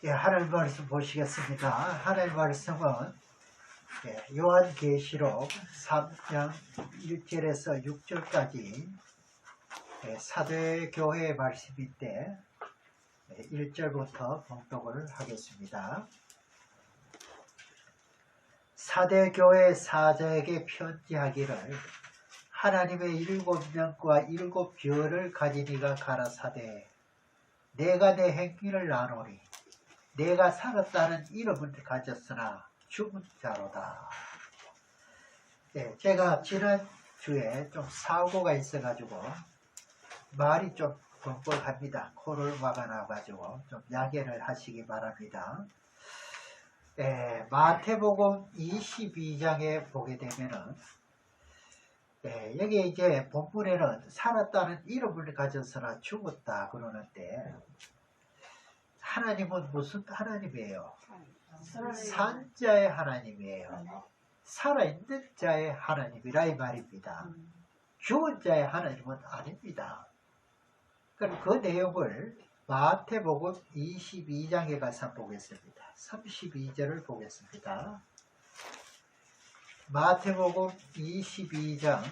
예, 하나님 말씀 보시겠습니다. 하나님 말씀은 요한계시록 3장 1절에서 6절까지 사도교회의 말씀인데 1절부터 봉독을 하겠습니다. 사대교회 사자에게 편지하기를 하나님의 7명과 7별을 가진 이가 가라사대 내가 내 행위를 아노니 내가 살았다는 이름을 가졌으나 죽은 자로다. 제가 지난주에 좀 사고가 있어가지고 말이 좀 벙벙합니다. 코를 막아놔가지고 좀 양해를 하시기 바랍니다. 마태복음 22장에 보게 되면은 여기 이제 본문에는 살았다는 이름을 가졌으나 죽었다 그러는데 하나님은 무슨 하나님이에요? 산자의 하나님이에요. 살아있는 자의 하나님이라 이 말입니다. 죽은 자의 하나님은 아닙니다. 그럼 그 내용을 마태복음 22장에 가서 보겠습니다. 32절을 보겠습니다. 마태복음 22장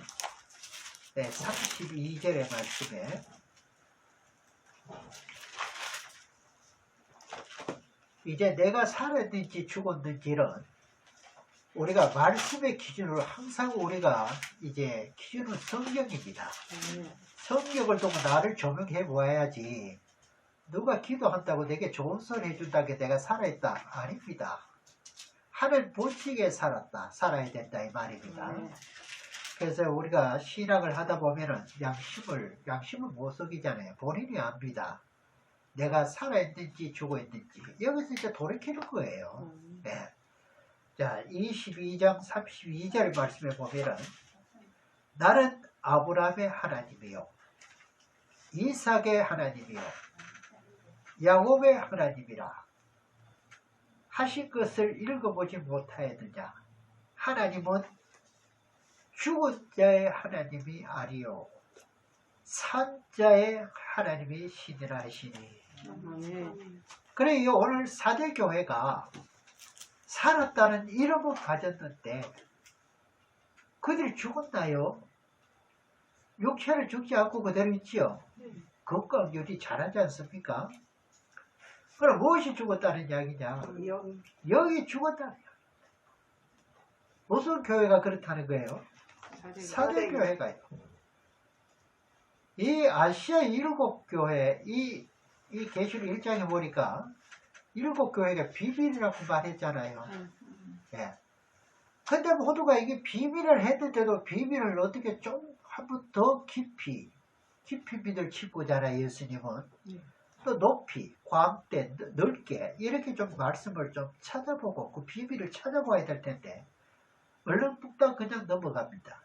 32절의 말씀에 이제 내가 살았는지 죽었는지는 우리가 말씀의 기준으로 항상 우리가 이제 기준은 성경입니다. 성경을 두고 나를 조명해 보아야지 누가 기도한다고 내게 좋은 소리 해준다고 내가 살아있다 아닙니다. 하늘 본칙에 살아야 된다 이 말입니다. 그래서 우리가 신학을 하다 보면은 양심을 못 속이잖아요. 본인이 압니다. 내가 살아있는지 죽어있는지 여기서 이제 돌이키는 거예요. 네. 자, 22장 32절 말씀에 보면은 나는 아브라함의 하나님이요 이삭의 하나님이요 야곱의 하나님이라 하신 것을 읽어보지 못하였느냐. 하나님은 죽은 자의 하나님이 아니요 산 자의 하나님이 신이라 하시니. 그래요. 오늘 사대교회가 살았다는 이름을 가졌는데 그들이 죽었나요? 육체를 죽지 않고 그대로 있지요. 건강 유지 잘하지 않습니까? 그럼 무엇이 죽었다는 이야기냐? 여기 죽었다는 이야기. 무슨 교회가 그렇다는 거예요? 사대교회가요. 이 아시아 7교회, 이 계시록 1장에 보니까 7교회가 비밀이라고 말했잖아요. 예. 근데 모두가 이게 비밀을 했는데도 비밀을 어떻게 좀 한번 더 깊이 믿을 친구잖아요. 예수님은. 또 높이, 광대, 넓게 이렇게 좀 말씀을 좀 찾아보고 그 비밀을 찾아봐야 될 텐데 얼렁뚱땅 그냥 넘어갑니다.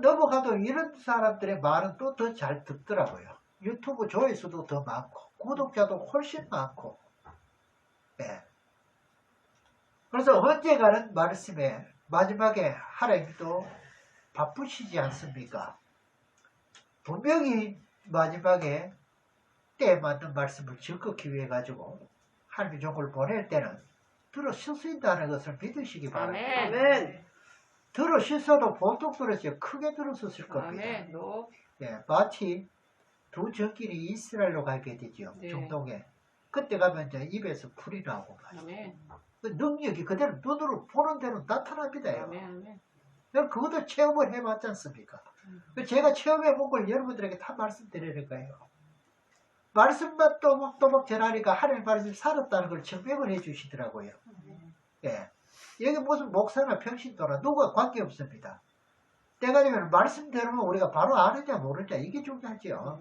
넘어가도 이런 사람들의 말은 또 더 잘 듣더라고요. 유튜브 조회수도 더 많고 구독자도 훨씬 많고. 네. 그래서 언젠가는 말씀에 마지막에 하나님도 바쁘시지 않습니까? 분명히 마지막에 때에 맞는 말씀을 적극히 위해 가지고 하나님의 종을 보낼 때는 들어 씻으신다는 것을 믿으시기 바랍니다. 아멘. 들어 씻어도 보통 들었어요. 크게 들었을 겁니다. 아멘. 예, 마치 두 적끼리 이스라엘로 가게 되죠. 네. 중동에. 그때 가면 이제 입에서 풀이 나오고 말이죠. 아멘. 그 능력이 그대로 눈으로 보는 대로 나타납니다. 아멘. 그것도 체험을 해봤지 않습니까? 제가 체험해본 걸 여러분들에게 다 말씀드리는 거예요. 말씀만 또박또박 전하니까 하나님 말씀이 살았다는 걸 증명을 해주시더라고요. 예. 여기 무슨 목사나 평신도나 누가 관계없습니다. 때가 되면 말씀대로는 우리가 바로 아느냐 모르냐 이게 중요하죠.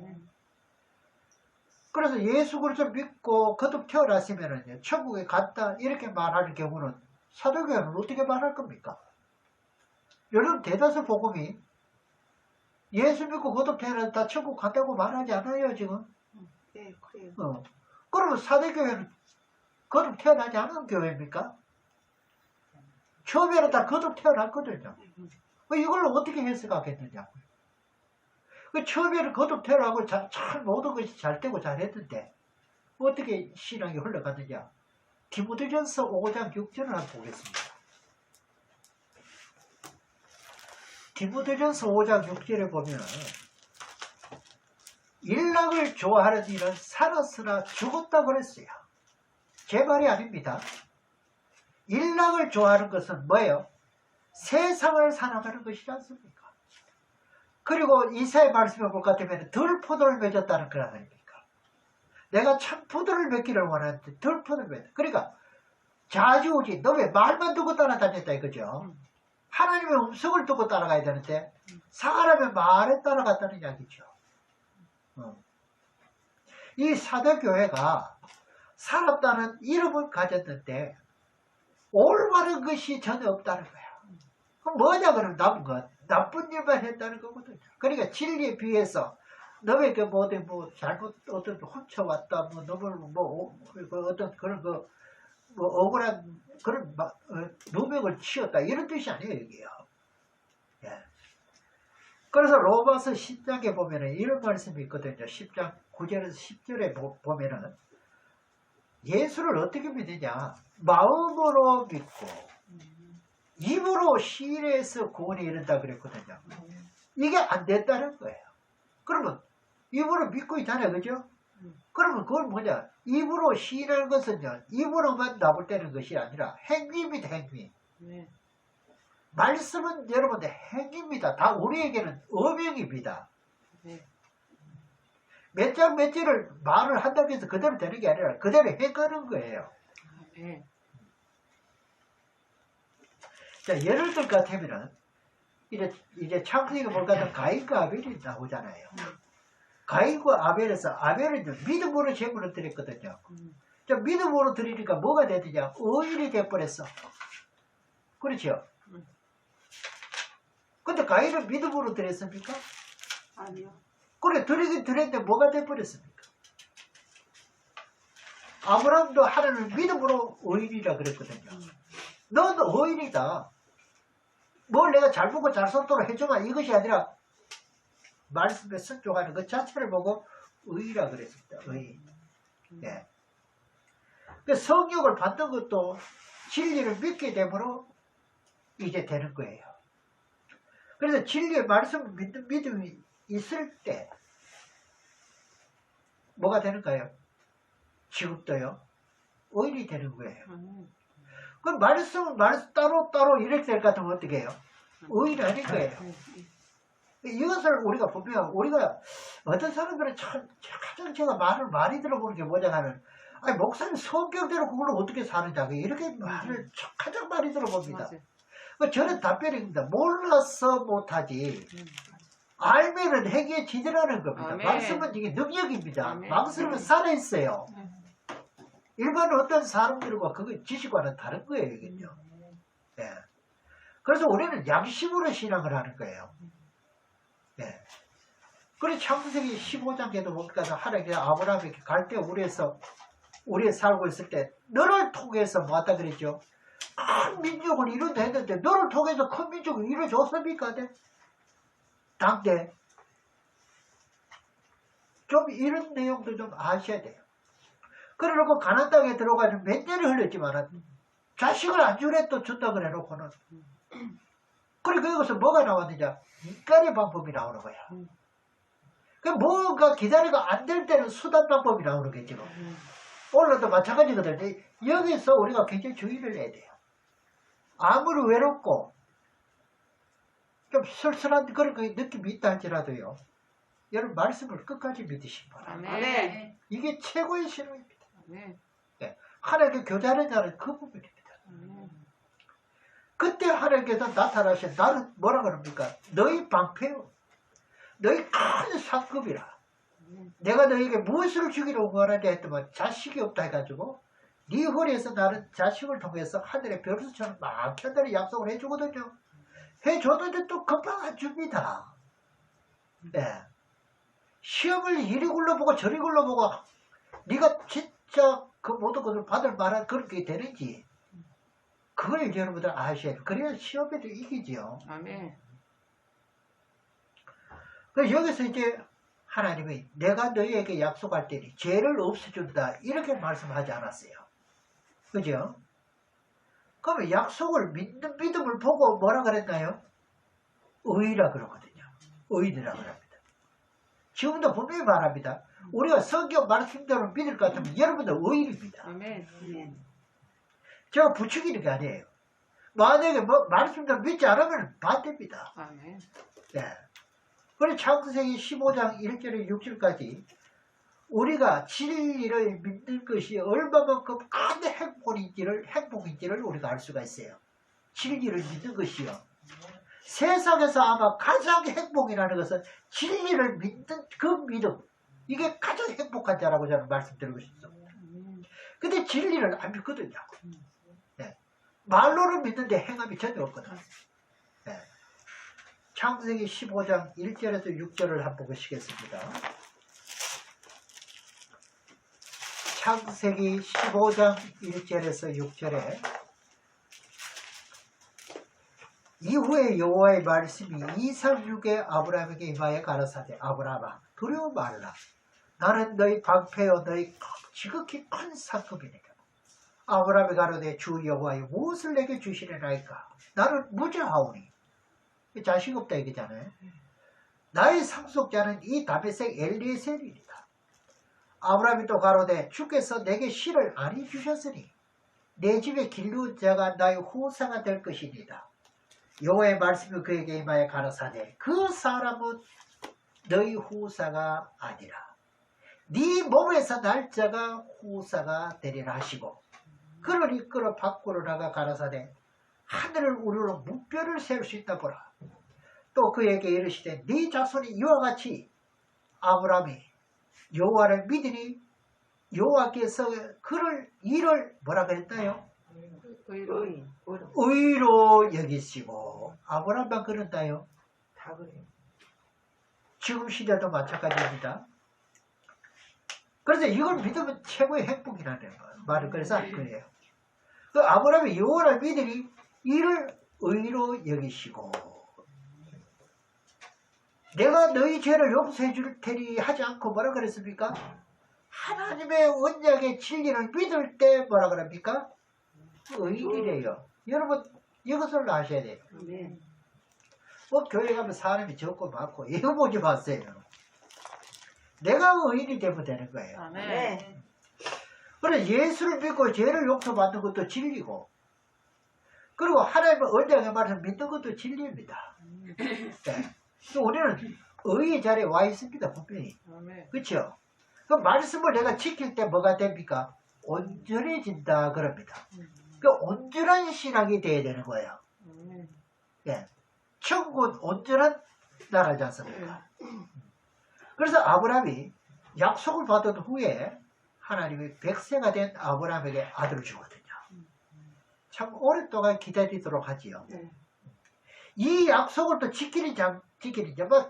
그래서 예수 그리스도 믿고 거듭 태어났으면 천국에 갔다 이렇게 말하는 경우는 사도교회는 어떻게 말할 겁니까? 여러분 대다수 복음이 예수 믿고 거듭 태어났다 천국 갔다고 말하지 않아요 지금? 네, 그래요. 그러면 사대교회는 거듭 태어나지 않은 교회입니까? 처음에는 다 거듭 태어났거든요. 이걸 어떻게 해석하겠느냐고요. 처음에는 거듭 태어나고 참 모든 것이 잘 되고 잘했는데 어떻게 신앙이 흘러가느냐. 디모데전서 5장 6절을 한번 보겠습니다. 디모데전서 5장 6절에 보면 일락을 좋아하는 이는 살았으나 죽었다고 그랬어요. 제 말이 아닙니다. 일락을 좋아하는 것은 뭐예요? 세상을 살아가는 것이지 않습니까? 그리고 이사의 말씀을 볼 것 같으면 덜 포도를 맺었다는 거 아닙니까? 내가 참 포도를 맺기를 원하는데 덜 포도를 맺었다. 그러니까 자주우지. 너 왜 말만 두고 따라다녔다 이거죠. 하나님의 음성을 두고 따라가야 되는데 사람의 말에 따라갔다는 이야기죠. 이 사도교회가 살았다는 이름을 가졌는데 올바른 것이 전혀 없다는 거야. 그럼 뭐냐 그러면 남은 것 나쁜 일만 했다는 거거든요. 그러니까 진리에 비해서 너에게 뭐 잘못 어떤 훔쳐왔다 뭐 너를 어떤 그런 뭐 억울한 그런 누명을 치었다 이런 뜻이 아니에요 이게요. 예. 그래서 로마서 10장에 보면은 이런 말씀이 있거든요. 10장 9절에서 10절에 보면은 예수를 어떻게 믿느냐. 마음으로 믿고 입으로 시인해서 구원에 이른다 그랬거든요. 이게 안 됐다는 거예요. 그러면 입으로 믿고 있잖아요. 그죠? 그러면 그건 뭐냐. 입으로 시인하는 것은요. 입으로만 나불대는 것이 아니라 행위입니다. 행위. 말씀은 여러분들 행위입니다. 다 우리에게는 어명입니다. 몇 장 몇 절을 말을 한다고 해서 그대로 되는 게 아니라 그대로 해가는 거예요. 자, 예를 들 것 같으면은 이제 창세기에 보니까 가인과 아벨이 나오잖아요. 가인과 아벨에서 아벨은 믿음으로 제물을 드렸거든요. 자, 믿음으로 드리니까 뭐가 되느냐? 의인이 돼버렸어. 그렇죠? 근데 가인은 믿음으로 드렸습니까? 아니요. 그래, 드리긴 드렸는데 뭐가 돼버렸습니까? 아브라함도 하나님을 믿음으로 의인이라 그랬거든요. 넌 의인이다. 뭘 내가 잘 보고 잘 손도록 해줘봐. 이것이 아니라 말씀에 순종하는 것 자체를 보고 의인이라 그랬습니다. 의인. 예. 그 성령을 받는 것도 진리를 믿게 되므로 이제 되는 거예요. 그래서 진리의 말씀을 믿는 믿음이 있을 때 뭐가 되는가요? 지금도요. 의인이 되는 거예요. 그 말씀 따로 이렇게 될 것 같으면 어떻게 해요? 의인이 아닌 거예요. 이것을 우리가 보면 우리가 어떤 사람들은 가장 제가 말을 많이 들어보는 게 뭐냐 하면 아니 목사님 성경대로 그걸 어떻게 사느냐 이렇게 말을 가장 많이 들어봅니다. 저는 답변입니다. 몰라서 못하지 알면은 행위에 지대라는 겁니다. 아멘. 말씀은 이게 능력입니다. 아멘. 망설임은 살아있어요. 일반 어떤 사람들과 그 지식과는 다른 거예요. 이건요. 예. 그래서 우리는 양심으로 신앙을 하는 거예요. 예. 그래서 창세기 15장에도 보니까 하나님께서 아브라함에게 갈대 우리에 살고 있을 때 너를 통해서 뭐하다 그랬죠? 큰 민족을 이룬다 했는데 너를 통해서 큰 민족을 이루어줬습니까? 당대 좀 이런 내용도 좀 아셔야 돼요. 그래놓고 가나안 땅에 들어가서 몇 년이 흘렸지만 자식을 안 주래 또 준다 그래놓고는 그리고 여기서 뭐가 나왔느냐 인간의 방법이 나오는 거야. 그 뭐가 기다리가 안 될 때는 수단 방법이 나오는 거지. 오늘도 마찬가지거든요. 여기서 우리가 굉장히 주의를 해야 돼요. 아무리 외롭고 좀 쓸쓸한 그런 느낌이 있다 할지라도요. 여러분 말씀을 끝까지 믿으시기 바랍니다. 아멘. 이게 최고의 신앙입니다. 아멘. 네. 하나님께 교제하는 자는 그 부분입니다. 그때 하나님께서 나타나신 나는 뭐라 그럽니까? 너희 방패요. 너희 큰 상급이라. 내가 너에게 무엇을 주기로 원하냐 했더만 자식이 없다 해가지고 네 허리에서 나는 자식을 통해서 하늘의 별수처럼 많게 한다는 약속을 해주거든요. 해줬는데 또 금방 안 줍니다. 네. 시험을 이리 굴러보고 저리 굴러보고 네가 진짜 그 모든 것을 받을 만한 그런 게 되는지 그걸 여러분들 아셔야 돼요. 그래야 시험에도 이기지요. 아멘. 그래서 여기서 이제 하나님이 내가 너희에게 약속할 때니 죄를 없애준다 이렇게 말씀하지 않았어요. 그죠? 그러면 약속을 믿는 믿음을 보고 뭐라 그랬나요? 의라 그러거든요. 의리라 그럽니다. 지금도 분명히 말합니다. 우리가 성경 말씀대로 믿을 것 같으면 여러분들 의리입니다. 아멘. 제가 부추기는 게 아니에요. 만약에 뭐 말씀대로 믿지 않으면 반대입니다. 아멘. 네. 그래서 창세기 15장 1절에 6절까지 우리가 진리를 믿는 것이 얼마만큼 큰 행복인지를 우리가 알 수가 있어요. 진리를 믿는 것이요. 세상에서 아마 가장 행복이라는 것은 진리를 믿는 그 믿음. 이게 가장 행복한 자라고 저는 말씀드리고 싶습니다. 근데 진리를 안 믿거든요. 네. 말로는 믿는데 행함이 전혀 없거든요. 네. 창세기 15장 1절에서 6절을 한번 보시겠습니다. 창세기 15장 1절에서 6절에 이후에 여호와의 말씀이 이삭 육에 아브라함에게 임하여 가라사대 아브라함아 두려워 말라 나는 너희 방패여 너희 지극히 큰 상급이니까 아브라함이 가로되 주 여호와여 무엇을 내게 주시려나이까 나는 무죄하오니 자식 없다 얘기잖아요. 나의 상속자는 이 다메섹 엘리에셀이니라. 아브라함이 또 가로되 주께서 내게 실을 아니 주셨으니 내 집에 길르는 자가 나의 후사가 될 것이니라. 여호와의 말씀이 그에게 임하여 가라사대 그 사람은 너희 후사가 아니라 네 몸에서 날 자가 후사가 되리라 하시고 그를 이끌어 밖으로 나가 가라사대 하늘을 우러러 무뼈를 세울 수 있다 보라. 또 그에게 이르시되 네 자손이 이와 같이 아브라함이 여호와를 믿으니 여호와께서 그를 이를 뭐라 그랬나요? 의로 여기시고 아브라함만 그런다요? 다 그래요. 지금 시대도 마찬가지입니다. 그래서 이걸 믿으면 최고의 행복이라는 말을 그래서 할 거예요. 그 아브라함이 여호와를 믿으니 이를 의로 여기시고 내가 너희 죄를 용서해 줄 테니 하지 않고 뭐라 그랬습니까? 하나님의 언약의 진리를 믿을 때 뭐라 그럽니까? 의인이래요. 여러분 이것을 아셔야 돼요. 아멘. 뭐 교회 가면 사람이 적고 많고 이거 보지 마세요. 내가 의인이 되면 되는 거예요. 아멘. 그래서 예수를 믿고 죄를 용서받는 것도 진리고 그리고 하나님의 언약의 말을 믿는 것도 진리입니다. 네. 우리는 의의 자리에 와 있습니다. 분명히. 그렇죠? 그 말씀을 내가 지킬 때 뭐가 됩니까? 온전해진다 그럽니다. 그 온전한 신앙이 돼야 되는 거예요. 예. 천국은 온전한 나라지 않습니까? 그래서 아브라함이 약속을 받은 후에 하나님이 100세가 된 아브라함에게 아들을 주거든요. 참 오랫동안 기다리도록 하지요. 이 약속을 또 지키는지 안 지키는지 뭐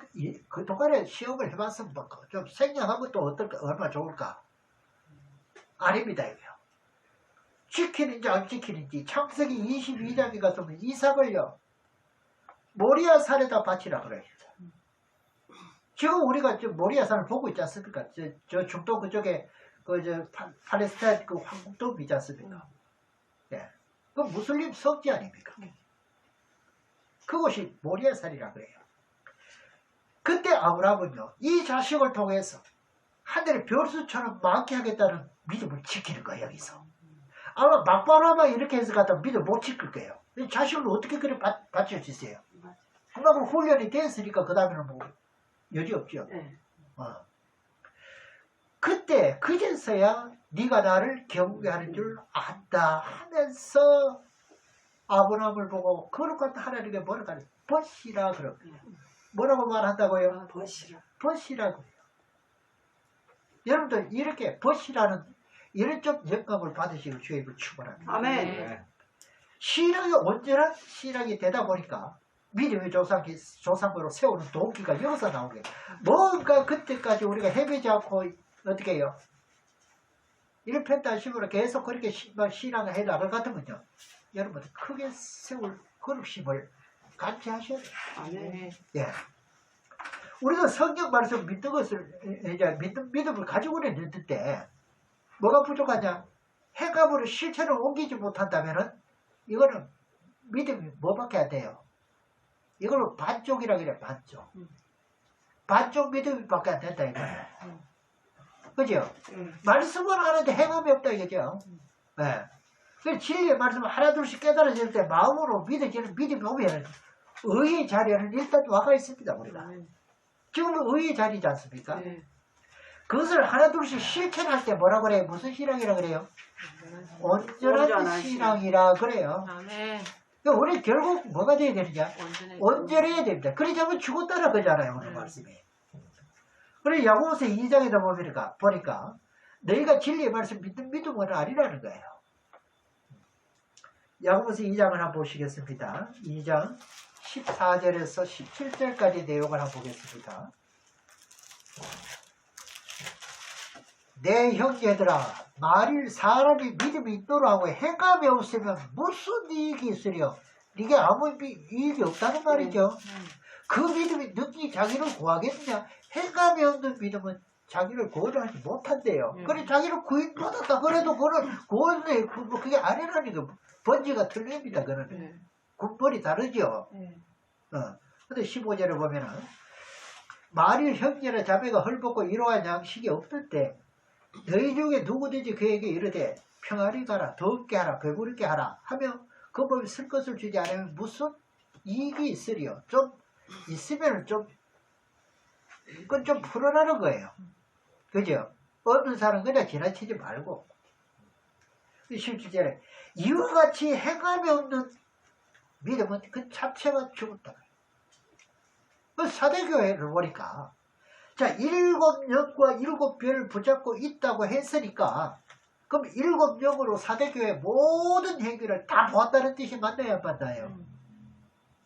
그동안에 시험을 해봤으면 뭐 좀 생략하면 또 어떨까 얼마나 좋을까? 아닙니다. 이거요. 지키는지 안 지키는지 창세기 22장에 가서는 이삭을요 모리아 산에다 바치라 그래요. 지금 우리가 모리아 산을 보고 있지 않습니까? 저 중동 그쪽에 팔레스타인 그 황국도 있지 않습니까? 예. 그 무슬림 성지 아닙니까? 그곳이 모리아 산이라 그래요. 그때 아브라함은요 이 자식을 통해서 하늘의 별수처럼 많게 하겠다는 믿음을 지키는 거예요. 여기서 아마 막바로 이렇게 해서 갖다 믿음 못 지킬 거예요. 자식을 어떻게 그래 받칠 수 있어요? 한번 훈련이 됐으니까 그 다음에는 뭐 여지 없죠. 그때 그제서야 네가 나를 경배하는 줄 안다 하면서 아브라함을 보고 거룩한 하나님께 뭐라고 하냐 벗이라 그럽니다. 뭐라고 말한다고요? 벗이라고요. 여러분들 이렇게 벗이라는 이런 좀 영감을 받으시고 주의 입을 축원합니다. 아멘. 신앙이 온전한 신앙이 되다 보니까 믿음의 조상으로 세우는 동기가 여기서 나오게 뭔가 그때까지 우리가 헤매지 않고 어떻게 해요? 일편단심으로 계속 그렇게 신앙을 해 나갈 것 같으면요 여러분 크게 세울 거룩심을 감지하셔야 돼요. 아멘. 예. 우리가 성경 말씀 믿는 것을, 이제 믿음을 가지고 있는 때, 뭐가 부족하냐? 행함으로 실체를 옮기지 못한다면은, 이거는 믿음이 뭐밖에 안 돼요? 이걸 반쪽이라 그래, 반쪽. 반쪽 믿음밖에 안 된다, 이거예요. 그죠? 말씀을 하는데 행함이 없다, 이거죠? 네. 그 진리의 말씀을 하나둘씩 깨달아질 때 마음으로 믿어지는 믿음이 오면 의의 자리에는 일단 와가 있습니다, 우리가. 지금은 의의 자리지 않습니까? 그것을 하나둘씩 실천할 때 뭐라 그래요? 무슨 신앙이라 그래요? 온전한 신앙이라 그래요. 그러니까 우리 결국 뭐가 돼야 되느냐? 온전해야 됩니다. 그러자면 죽었다라 그러잖아요, 오늘 말씀이. 그래서 야고보서 2장에다 보니까 너희가 진리의 말씀 믿음은 아니라는 거예요. 야고보서 2장을 한번 보시겠습니다. 2장 14절에서 17절까지 내용을 한번 보겠습니다. 내 형제들아, 만일 사람이 믿음이 있도록 하고 행함이 없으면 무슨 이익이 있으려? 이게 아무 이익이 없다는 말이죠. 그 믿음이 능히 자기를 구하겠느냐? 행함이 없는 믿음은 자기를 구원하지 못한대요. 그래 자기를 구원받았다 그래도 그거는 구원에 그게 아니라니까 번지가 틀립니다. 그거는 군벌이 다르죠. 근데 15절에 보면은 만일 형제나 자매가 헐벗고 이러한 양식이 없을 때 너희 중에 누구든지 그에게 이르되 평안히 가라, 더럽게 하라, 배부르게 하라 하며 그 법이 쓸 것을 주지 않으면 무슨 이익이 있으리요? 좀 있으면 그건 좀 풀어나는 거예요. 그죠? 없는 사람은 그냥 지나치지 말고. 17절에 이와 같이 행함이 없는 믿음은 그 자체가 죽었다. 그 사대교회를 보니까 자 7영과 7별을 붙잡고 있다고 했으니까 그럼 7영으로 사대교회 모든 행위를 다 보았다는 뜻이 맞나요? 안 맞나요?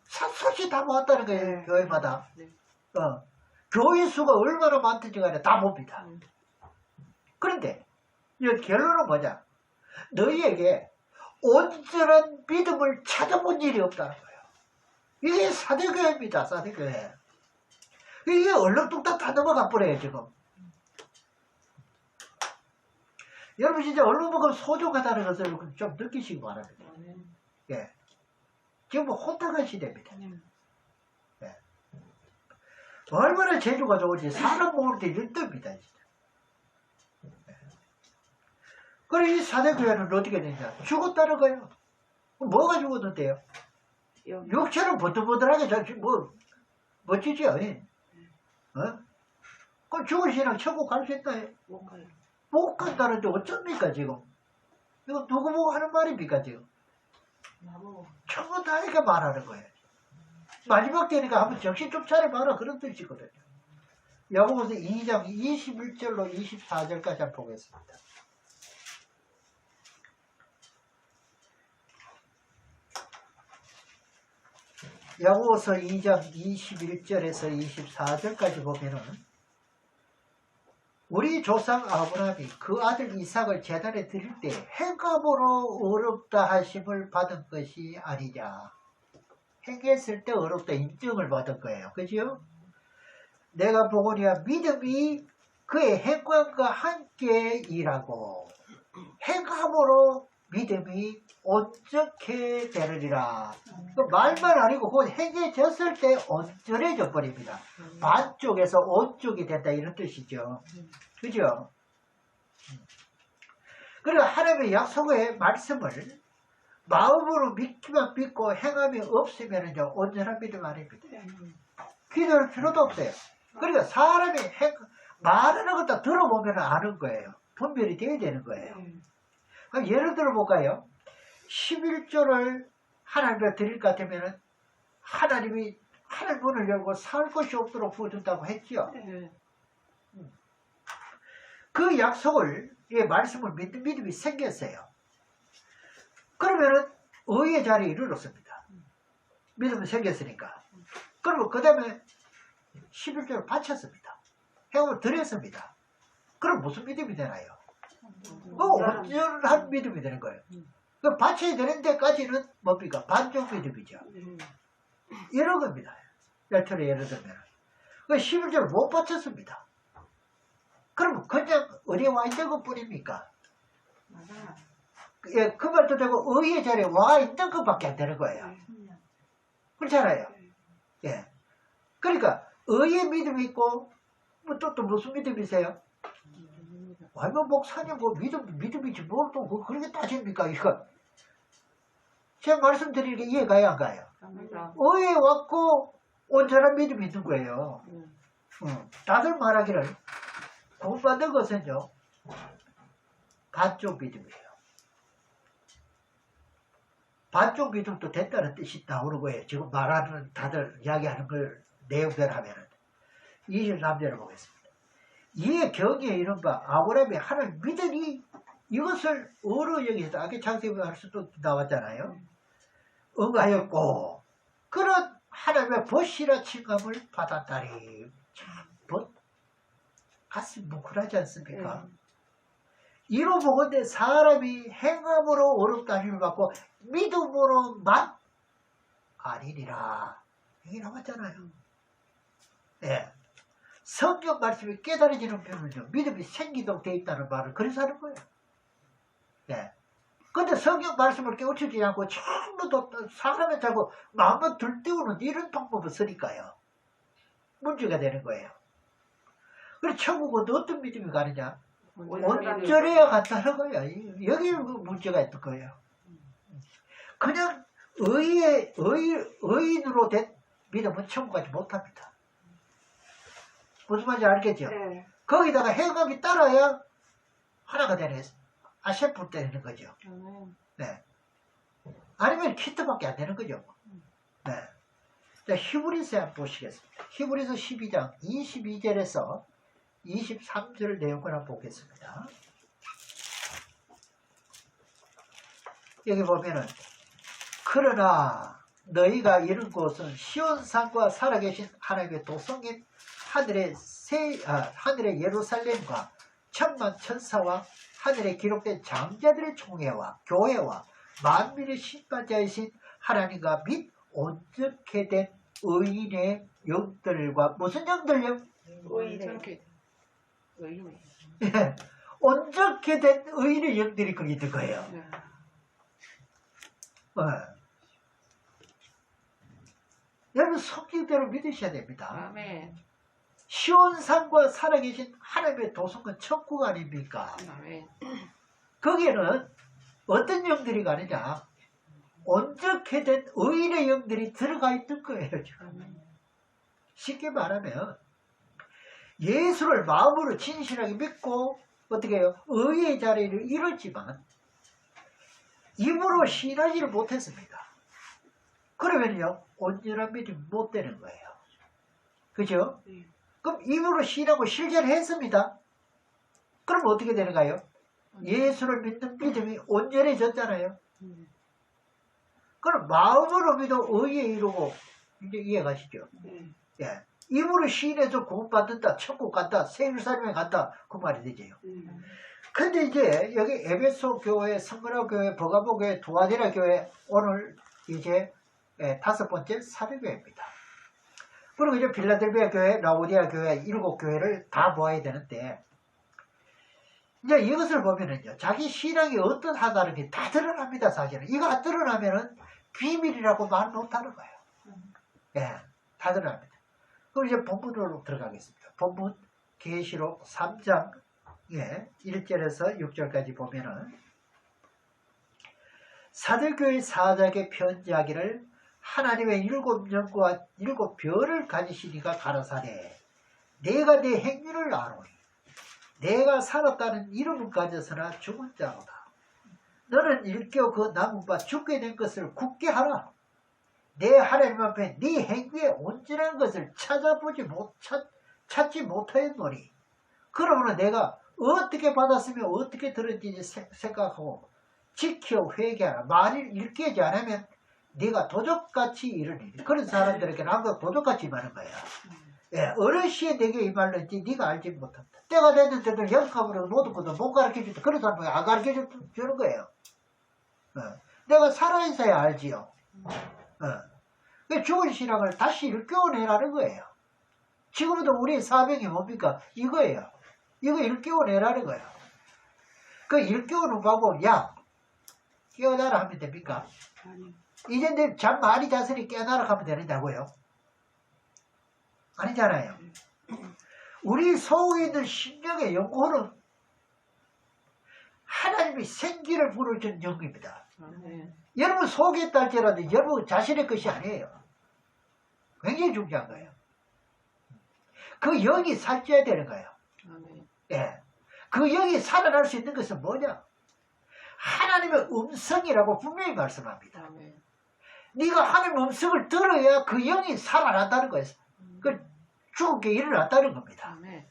샅샅이 다 보았다는 거예요. 교회마다. 교회 수가 얼마나 많든지 간에 다 봅니다. 그런데 이 결론은 뭐냐? 너희에게 온전한 믿음을 찾아본 일이 없다는 거예요. 이게 사대교회입니다. 사대교회. 이게 얼렁뚱땅 다 넘어가 버려요 지금. 여러분 진짜 얼렁뚱땅 소중하다는 것을 좀 느끼시기 바랍니다. 예. 지금 혼탁한 시대입니다. 예. 얼마나 재주가 좋은지 사람 모을 때 1등입니다. 그래 이 사대교회는 어떻게 되냐? 죽었다는 거예요. 뭐가 죽었는데요? 육체는 버들버들하게 멋지죠? 그럼 죽은 신앙 천국 갈 수 있다? 못 가요. 못 간다는데 어쩝니까 지금? 이거 누구 보고 하는 말입니까 지금? 전부 다 이렇게 말하는 거예요. 마지막 때니까 한번 정신 좀 차려봐라 그런 뜻이거든요. 야고보서 2장 21절로 24절까지 한번 보겠습니다. 야고보서 2장 21절에서 24절까지 보면은 우리 조상 아브라함이 그 아들 이삭을 제단에 드릴 때 행함으로 어렵다 하심을 받은 것이 아니냐. 행했을 때 어렵다 인정을 받은 거예요. 그죠? 내가 보거니와 믿음이 그의 행함과 함께 일하고 행함으로 믿음이 온전케 되느니라. 말만 아니고 곧 행해졌을 때 온전해져 버립니다. 반쪽에서 온쪽이 된다 이런 뜻이죠. 그죠? 그리고 하나님의 약속의 말씀을 마음으로 믿기만 믿고 행함이 없으면 온전한 믿음 아닙니다. 기도할 필요도 없어요. 그러니까 사람이 말하는 것도 들어보면 아는 거예요. 분별이 돼야 되는 거예요. 그럼 예를 들어 볼까요? 11조를 하나님께 드릴 것 같으면 하나님이 하늘 문을 열고 살 것이 없도록 부어준다고 했죠. 그 약속을, 이 말씀을 믿는 믿음이 생겼어요. 그러면은 의의 자리에 이르렀습니다. 믿음이 생겼으니까. 그러면 그 다음에 11조를 바쳤습니다. 행함을 드렸습니다. 그럼 무슨 믿음이 되나요? 온전한 믿음이 되는 거예요. 그 바쳐야 되는 데까지는 뭡니까? 반쪽 믿음이죠. 이런 겁니다. 예를 들면. 그 11조를 못 바쳤습니다. 그럼 그냥 어디에 와 있는 것 뿐입니까? 맞아. 예, 그 말도 되고 의의 자리에 와 있는 것밖에 안 되는 거예요. 그렇잖아요. 예. 그러니까 의의 믿음이 있고 또 무슨 믿음이세요? 뭐 목사님 뭐 믿음이지 뭘 또 그렇게 따집니까 이거? 제가 말씀드리는 게 이해가요 안 가요? 의에 왔고 온전한 믿음이 있는 거예요. 다들 말하기를 구원받는 것은요 반쪽 믿음이에요. 반쪽 믿음도 됐다는 뜻이 나오는 거예요. 지금 말하는 다들 이야기하는 걸 내용대로 하면은 23절을 보겠습니다. 이에 경계에 이른바 아브라함이 하나님 믿으니 이것을 어로 여기서 아까 창세기할 수도 나왔잖아요. 응하였고 그런 하나님의 벗이라 칭함을 받았다리. 참 가슴 뭉클하지 않습니까? 이로 보건대 사람이 행함으로 어렵다심을 받고 믿음으로만 아니니라. 이게 나왔잖아요. 예. 성경 말씀이 깨달아지는 편은요 믿음이 생기도록 되어 있다는 말을 그래서 하는 거예요. 예. 근데 성경 말씀을 깨우치지 않고 전부 다 사람에 자꾸 마음을 들때우는 이런 방법을 쓰니까요. 문제가 되는 거예요. 그래서 천국은 어떤 믿음이 가느냐? 온전해야 간다는 거예요. 여기 문제가 있는 거예요. 그냥 의인으로 된 믿음은 천국 가지 못합니다. 무슨 말인지 알겠죠? 네. 거기다가 행함이 따라야 하나가 되는 아셰프 되는 거죠. 네. 아니면 키트밖에 안 되는 거죠. 네. 자, 히브리서 한번 보시겠습니다. 히브리서 12장 22절에서 23절 내용을 한번 보겠습니다. 여기 보면은 그러나 너희가 이른 곳은 시온산과 살아계신 하나님의 도성인 하늘의 예루살렘과 천만 천사와 하늘에 기록된 장자들의 총회와 교회와 만민의 심판자이신 하나님과 및 온전케 된 의인의 영들과 무슨 영들요? 예, 온전케 된 의인의 영들이 거기 있는 거예요. 여러분 성경대로 믿으셔야 됩니다. 아멘. 시온산과 살아계신 하나님의 도성은 천국 아닙니까? 아멘. 거기에는 어떤 영들이 가느냐? 온전케 된 의인의 영들이 들어가 있는 거예요. 지금. 쉽게 말하면 예수를 마음으로 진실하게 믿고 어떻게 해요? 의의 자리를 이뤘지만 입으로 신하지를 못했습니다. 그러면요 온전한 믿음이 못 되는 거예요. 그죠? 그럼 입으로 신하고 실제를 했습니다. 그럼 어떻게 되는가요? 예수를 믿는 믿음이 온전해졌잖아요. 그럼 마음으로 믿어 의에 이루고 이제 이해가시죠? 예. 입으로 시인해서 구원받는다, 천국 간다, 새 예루살렘에 간다 그 말이 되죠. 근데 이제 여기 에베소 교회, 성근화 교회, 버가보 교회, 두아디라 교회 오늘 이제 5번째 사도교회입니다. 그리고 이제 빌라델비아 교회, 라오디아 교회 7교회를 다 보아야 되는데 이제 이것을 보면은요 자기 신앙이 어떠하다는 게 다 드러납니다. 사실은 이거 안 드러나면은 비밀이라고 말 못하는 거예요. 예, 다 드러납니다. 그럼 이제 본문으로 들어가겠습니다. 본문 계시록 3장 1절에서 6절까지 보면은 사도교회 사자에게 편지하기를 하나님의 7영과 7별을 가지신 이가 가라사대 내가 내 행위를 아노니 내가 살았다는 이름을 가져서나 죽은 자로다. 너는 일깨어 그 남은 바 죽게 된 것을 굳게 하라. 내 하나님 앞에 네 행위에 온전한 것을 찾지 못하였노니 그러므로 내가 어떻게 받았으며 어떻게 들었는지 생각하고 지켜 회개하라. 만일 일깨지 않으면 네가 도적같이 이르니 그런 사람들에게는 항상 도적같이 말하는 거야. 예, 어느 시에 내게 이 말는지 네가 알지 못한다. 때가 됐는데도 영감으로 못 얻고도 못 가르쳐준다. 그런 사람은 안 가르쳐주는 거예요. 내가 살아있어야 알지요. 죽은 신앙을 다시 일깨워내라는 거예요. 지금부터 우리 사명이 뭡니까? 이거예요. 이거 일깨워내라는 거예요. 그 일깨우는 방법, 야, 깨어나라 하면 됩니까? 아니. 이제 내 잠 많이 자서니 깨어나라 하면 되는다고요? 아니잖아요. 우리 속에 있는 심령의 영혼은 하나님이 생기를 불어준 영입니다. 아멘. 여러분 속에 있다 할지라도 여러분 자신의 것이 아니에요. 굉장히 중요한 거예요. 그 영이 살쪄야 되는 거예요. 아멘. 예. 그 영이 살아날 수 있는 것은 뭐냐? 하나님의 음성이라고 분명히 말씀합니다. 아멘. 네가 하나님의 음성을 들어야 그 영이 살아난다는 거예요. 그 죽은 게 일어났다는 겁니다. 아멘.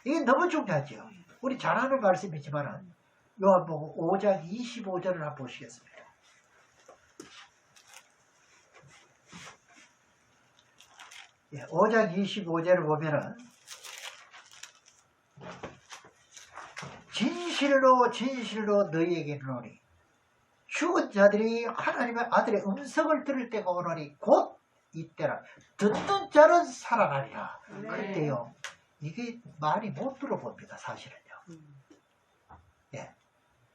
이게 너무 중요하죠. 우리 잘 아는 말씀이지만 요한복음 5장 25절을 한번 보시겠습니다. 예, 5장 25절을 보면은 진실로 진실로 너희에게 이르노니 죽은 자들이 하나님의 아들의 음성을 들을 때가 오노니 곧 이때라 듣는 자는 살아나리라. 네. 그런데요 이게 많이 못 들어봅니다. 사실은요. 예,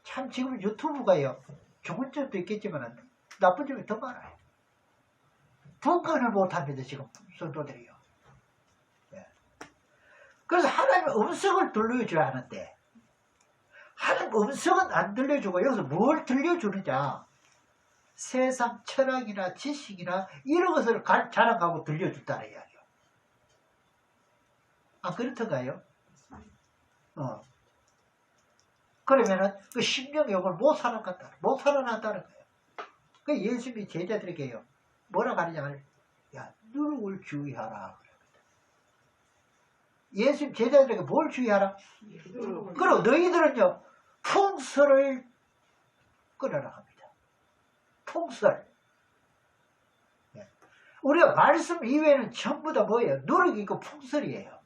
참 지금 유튜브가요 좋은 점도 있겠지만 나쁜 점이 더 많아요. 분간을 못합니다. 지금 성도들이요. 예. 그래서 하나님의 음성을 들려줘야 하는데 하나님 음성은 안 들려주고 여기서 뭘 들려주느냐? 세상 철학이나 지식이나 이런 것을 자랑하고 들려준다는 이야기요. 아, 그렇던가요? 그러면은 그 심령의 영을 못 살아난다는 거예요. 그 예수님이 제자들에게요. 뭐라고 하느냐? 야, 누룩을 주의하라. 예수님 제자들에게 뭘 주의하라? 그럼 너희들은요, 풍설을 끊으라 합니다. 풍설. 네. 우리가 말씀 이외에는 전부 다 뭐예요? 누룩이고 풍설이에요.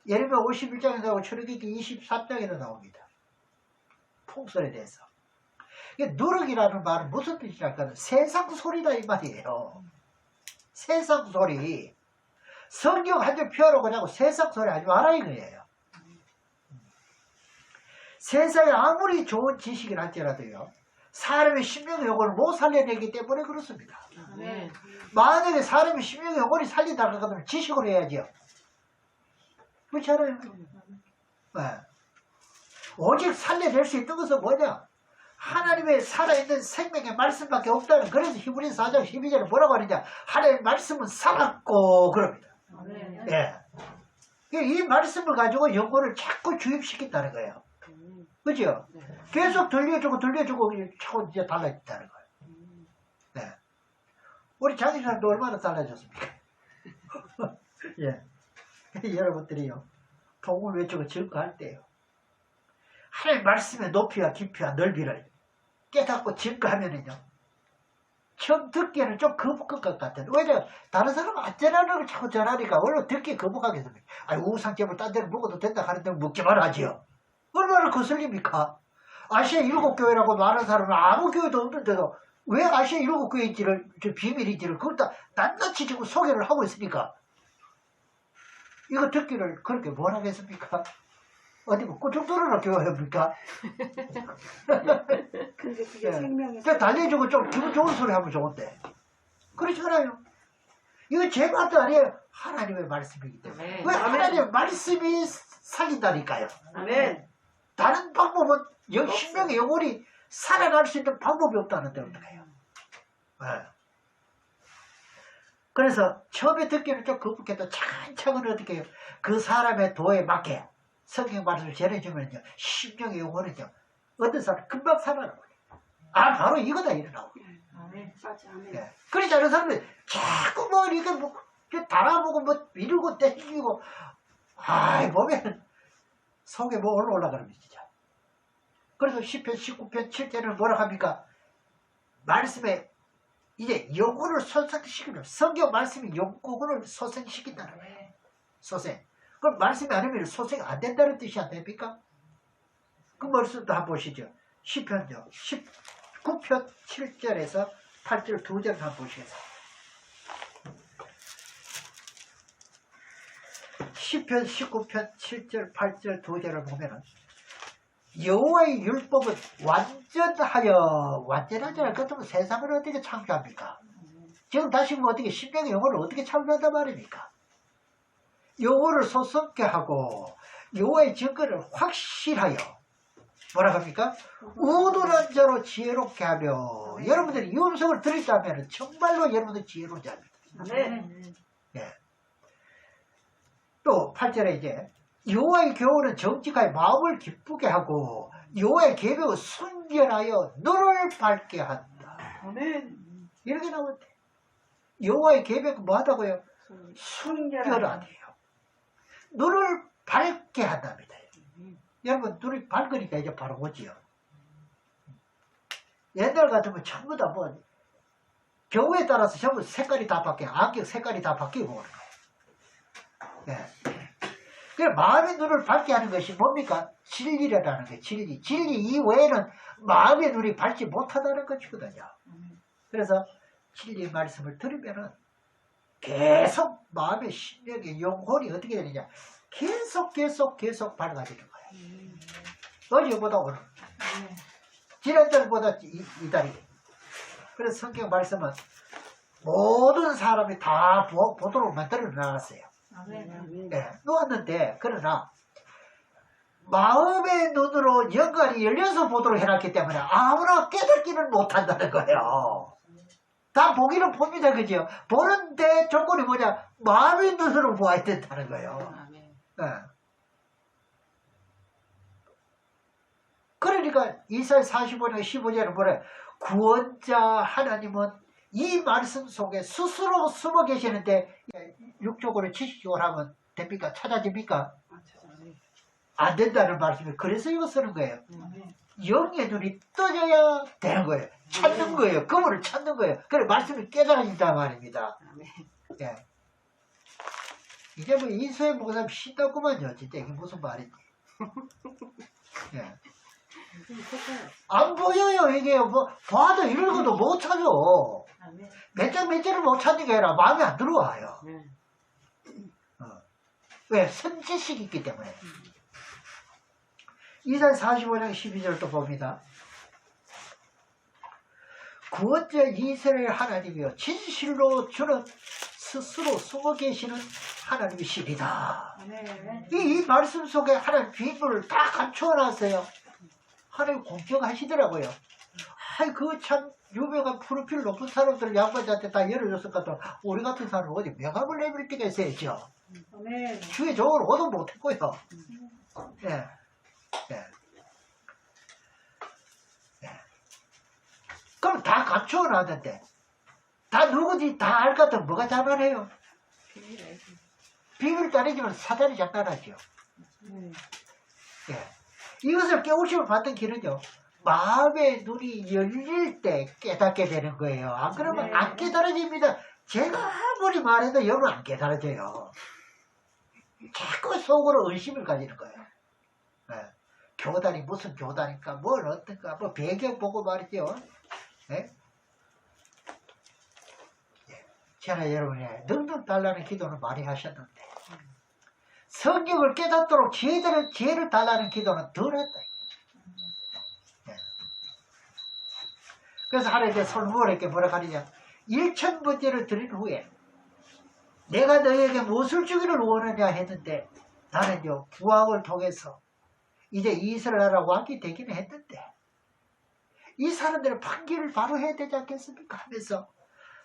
예레미야 51장에서 나오고 출애굽기 23장에도 나옵니다. 풍설에 대해서. 누룩이라는 말은 무슨 뜻이랄까? 세상 소리다 이 말이에요. 세상 소리. 성경 한 줄 펴놓고 자고 세상 소리 하지 마라 이거예요. 세상에 아무리 좋은 지식을 할지라도요. 사람의 심령의 영혼을 못 살려내기 때문에 그렇습니다. 네. 만약에 사람의 심령의 영혼이 살린다고 하면 지식으로 해야죠. 그렇잖아요. 네. 오직 살려낼 수 있는 것은 뭐냐? 하나님의 살아있는 생명의 말씀밖에 없다는. 그래서 히브리서 4장 12절에 뭐라고 하느냐? 하나님의 말씀은 살았고 그럽니다. 예. 이 말씀을 가지고 영혼을 자꾸 주입시킨다는 거예요. 그죠? 계속 들려주고 자꾸 이제 달라진다는 거예요. 네. 우리 장기사님도 얼마나 달라졌습니까? 예. 여러분들이요. 복음을 외치고 증거할 때요. 하나님 말씀의 높이와 깊이와 넓이를 깨닫고 증거하면은요. 처음 듣기에는 좀 거북할 것 같아요. 왜냐면 다른 사람은 안 전하는 걸 자꾸 전하니까 원래 듣기 거북하겠습니까? 아니 우상제물 딴 데를 묵어도 된다 하는데 묵기만 하지요. 얼마나 거슬립니까? 아시아 7교회라고 말하는 사람은 아무 교회도 없는데도 왜 아시아 7교회인지를 비밀인지를 그걸 다 낱낱이 지금 소개를 하고 있으니까 이거 듣기를 그렇게 뭘 하겠습니까? 어디 뭐 꾸중들어라 교회입니까? 근데 그게 생명이 달래주고 좀 기분 좋은 소리 하면 좋은데 그렇잖아요. 이거 제 말도 아니에요. 하나님의 말씀이기 때문에. 왜 하나님의 말씀이 살린다니까요. 아멘. 다른 방법은 신명의 영혼이 살아날 수 있는 방법이 없다는데 어떡해요. 네. 그래서 처음에 듣기는 좀 거북해도 차근차근 어떻게 해요. 그 사람의 도에 맞게 성경 말씀을 전해주면요. 심령의 영혼은요. 어떤 사람 금방 살아나고 아 바로 이거다 일어나고. 아멘. 맞아. 아멘. 예. 그러지 않은 사람들이 자꾸 뭐 이렇게 뭐 달아보고 뭐 미루고 땡기고 아이 보면 속에 뭐 올라가는 거죠. 그래서 10편 19편 7절을 뭐라 합니까? 말씀에 이제 영혼을 소생시키는 성경 말씀이 영혼을 소생시킨다는 거예요. 소생. 그럼 말씀이 아니면 소생 안 된다는 뜻이 안 됩니까? 그 말씀도 한번 보시죠. 10편요. 19편 7절에서 8절 2절 한번 보시겠습니다. 10편, 19편, 7절, 8절, 2절을 보면은 여호와의 율법은 완전하잖아요. 그렇다면 세상을 어떻게 창조합니까? 지금 다시 보면 어떻게 신명의 영혼을 어떻게 창조한단 말입니까? 여호와를 소성케 하고 여호와의 증거를 확실하여 뭐라고 합니까? 우둔한 자로 지혜롭게 하며 여러분들이 이 음성을 들었다면 정말로 여러분들 지혜로운 자입니다. 아멘. 예. 또 8절에 이제 여호와의 교훈은 정직하여 마음을 기쁘게 하고 여호와의 계명은 순결하여 너를 밝게 한다. 아멘. 이렇게 나오는데 여호와의 계명은 뭐하다고요? 순결하대요. 너를 밝게 한답니다. 여러분 눈이 밝으니까 이제 바로 오지요. 옛날 같으면 전부 다 뭐 경우에 따라서 전부 색깔이 다 바뀌어요. 안경 색깔이 다 바뀌고 오는 거예요. 예. 그래 마음의 눈을 밝게 하는 것이 뭡니까? 진리라는 거예요. 진리. 진리 이외에는 마음의 눈이 밝지 못하다는 것이거든요. 그래서 진리 말씀을 들으면은 계속 마음의 심령의 영혼이 어떻게 되느냐? 계속 밝아지는 거예요. 어제보다 오늘, 지난달보다 이달이. 그래서 성경 말씀은 모든 사람이 다 보도록 만들어 놨어요. 네, 놓았는데 그러나 마음의 눈으로 영광이 열려서 보도록 해놨기 때문에 아무나 깨닫기는 못한다는 거예요. 다 보기는 봅니다. 그죠? 보는데 조건이 뭐냐? 마음의 눈으로 보아야 된다는 거예요. 네. 그러니까 이사야 45장 15절에 뭐래? 구원자 하나님은 이 말씀 속에 스스로 숨어 계시는데 육적으로 지식적으로 하면 됩니까? 찾아집니까? 안 된다는 말씀이 그래서 이거 쓰는 거예요. 영의 눈이 떠져야 되는 거예요. 찾는 거예요. 그분을 찾는 거예요. 그래 말씀이 깨달아진단 말입니다. 예. 이제 뭐 이소의 목사님 신났구만요. 진짜 이게 무슨 말인지. 예. 안 보여요. 이게 뭐 봐도 읽어도 못 찾죠. 몇 장을 못 찾는 게 아니라 마음에 안 들어와요. 왜? 선지식이 있기 때문에. 이사야 45장 12절도 봅니다. 구원자 이스라엘 하나님이여 진실로 주는 스스로 숨어 계시는 하나님이시리다. 이 말씀 속에 하나님 비밀을 다 감추어놨어요. 하나님 공경하시더라고요. 아이 그 참 유명한 프로필 높은 사람들 양반자한테 다 열어줬을 것 같아. 우리 같은 사람은 어디 명함을 내밀 때가 있어야죠. 주의 종을 얻어 못했고요. 예. 예. 예. 그럼 다 감추어놨는데 다 누구지 다 알 것 같으면 뭐가 장난해요? 비밀을 따르지만 사단이 장난하죠. 예. 이것을 깨우침을 받는 길은요. 마음의 눈이 열릴 때 깨닫게 되는 거예요. 안 그러면 안 깨달아집니다. 제가 아무리 말해도 여러분 안 깨달아져요. 자꾸 속으로 의심을 가지는 거예요. 예. 교단이 무슨 교단인가 뭘 어떤가 뭐 배경 보고 말이죠. 예? 예. 저는 여러분이 능력 달라는 기도는 많이 하셨는데 성경을 깨닫도록 지혜를 달라는 기도는 덜 했다. 예. 그래서 하나님께 솔무에게 뭐라 하느냐 1,000번째를 드린 후에 내가 너에게 무엇을 주기를 원하냐 했는데 나는요 부왕을 통해서 이제 이스라엘 나라 왕이 되기는 했는데 이 사람들은 판결을 바로 해야 되지 않겠습니까? 하면서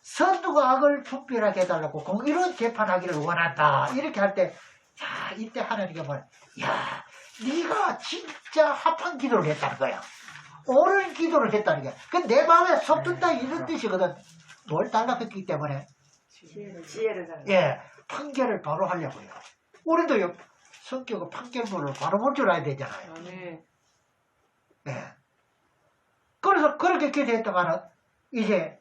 선두가 악을 분별하게 해달라고 공의로운 재판하기를 원한다. 이렇게 할 때 야, 이때 하나님께 말해 야, 네가 진짜 합한 기도를 했다는 거야. 옳은 기도를 했다는 거야. 그 내 마음에 속 든다 이런 뜻이거든. 뭘 달라했기 때문에 지혜를 달라. 예, 판결을 바로 하려고요. 우리도요 성격은 판결문을 바로 볼 줄 알아야 되잖아요. 예. 그래서 그렇게 기도했다가는 이제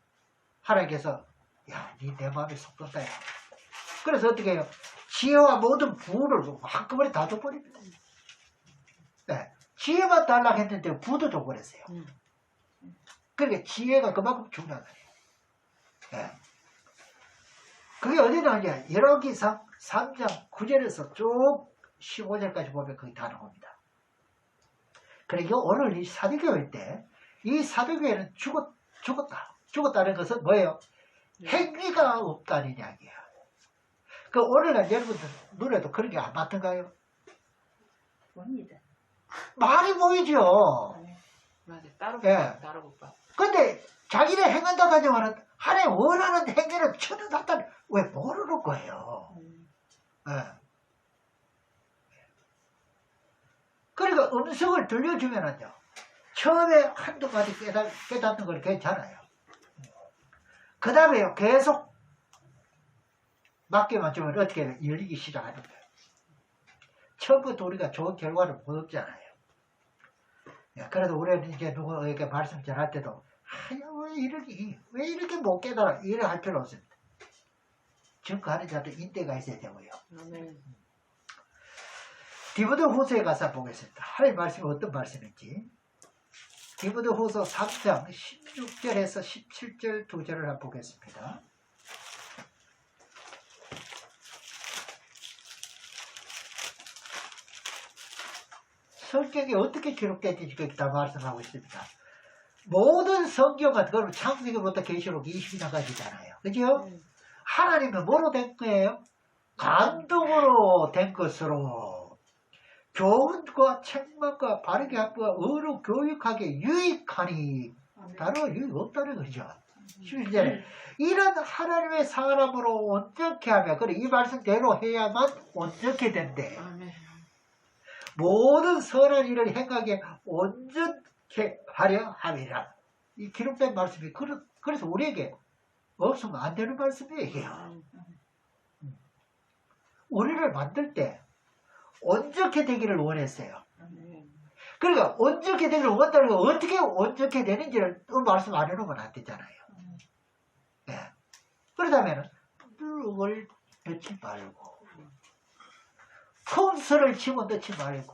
하나님께서 야, 네 내 마음에 속 든다. 그래서 어떻게 해요? 지혜와 모든 부를 한꺼번에 다 줘버립니다. 네. 지혜만 달라고 했는데 부도 줘버렸어요. 그러니까 지혜가 그만큼 중요한 거예요. 네. 그게 어디 나오냐? 열왕기상 3장 9절에서 쭉 15절까지 보면 거기 다 나옵니다. 그러니까 오늘 이 사도교회 때 이 사도교회는 죽었다. 죽었다는 것은 뭐예요? 행위가 없다는 이야기예요. 그 오늘날 여러분들 눈에도 그런 게 안 맞던가요? 봅니다. 많이 보이죠. 맞아. 따로 예. 봐. 따로 봐. 근데 자기네 행한다고 하지만은 하나님 원하는 행위는 전혀 낫다. 왜 모르는 거예요? 예. 그러니까 음성을 들려주면은요, 처음에 한두 가지 깨닫는 건 괜찮아요. 그 다음에요, 계속 맞게만 주면 어떻게 열리기 시작하는 거예요. 처음부터 우리가 좋은 결과를 못 얻잖아요. 예, 그래도 우리는 이제 누구에게 말씀 전할 때도, 왜 이렇게 못 깨달아? 이래 할 필요 없습니다. 증거하는 자도 인대가 있어야 되고요. 디모데 후서에 가서 보겠습니다. 하나님 말씀이 어떤 말씀인지. 디모데 후서 3장 16절에서 17절 두 절을 한번 보겠습니다. 성경이 어떻게 기록됐는지 거기 다 말씀하고 있습니다. 모든 성경은 그럼 창세기부터 계시록 20장까지잖아요. 그죠? 하나님은 뭐로 된 거예요? 감동으로 된 것으로 교훈과 책망과 바르게 합과 의로 교육하게 유익하니 다른 유익 없다는 거죠. 11절에 이런 하나님의 사람으로 온전케 하며 그래 이 말씀대로 해야만 온전케 된대. 모든 선한 일을 행하게 온전케 하려 함이라. 이 기록된 말씀이 그래서 우리에게 없으면 안 되는 말씀이에요. 우리를 만들 때 온전케 되기를 원했어요. 그러니까 온전케 되기를 원한다는 건 어떻게 온전케 되는지를 말씀 안 해놓으면 안 되잖아요. 네. 그러다면 누룩을 넣지 말고 풍선을 치고 넣지 말고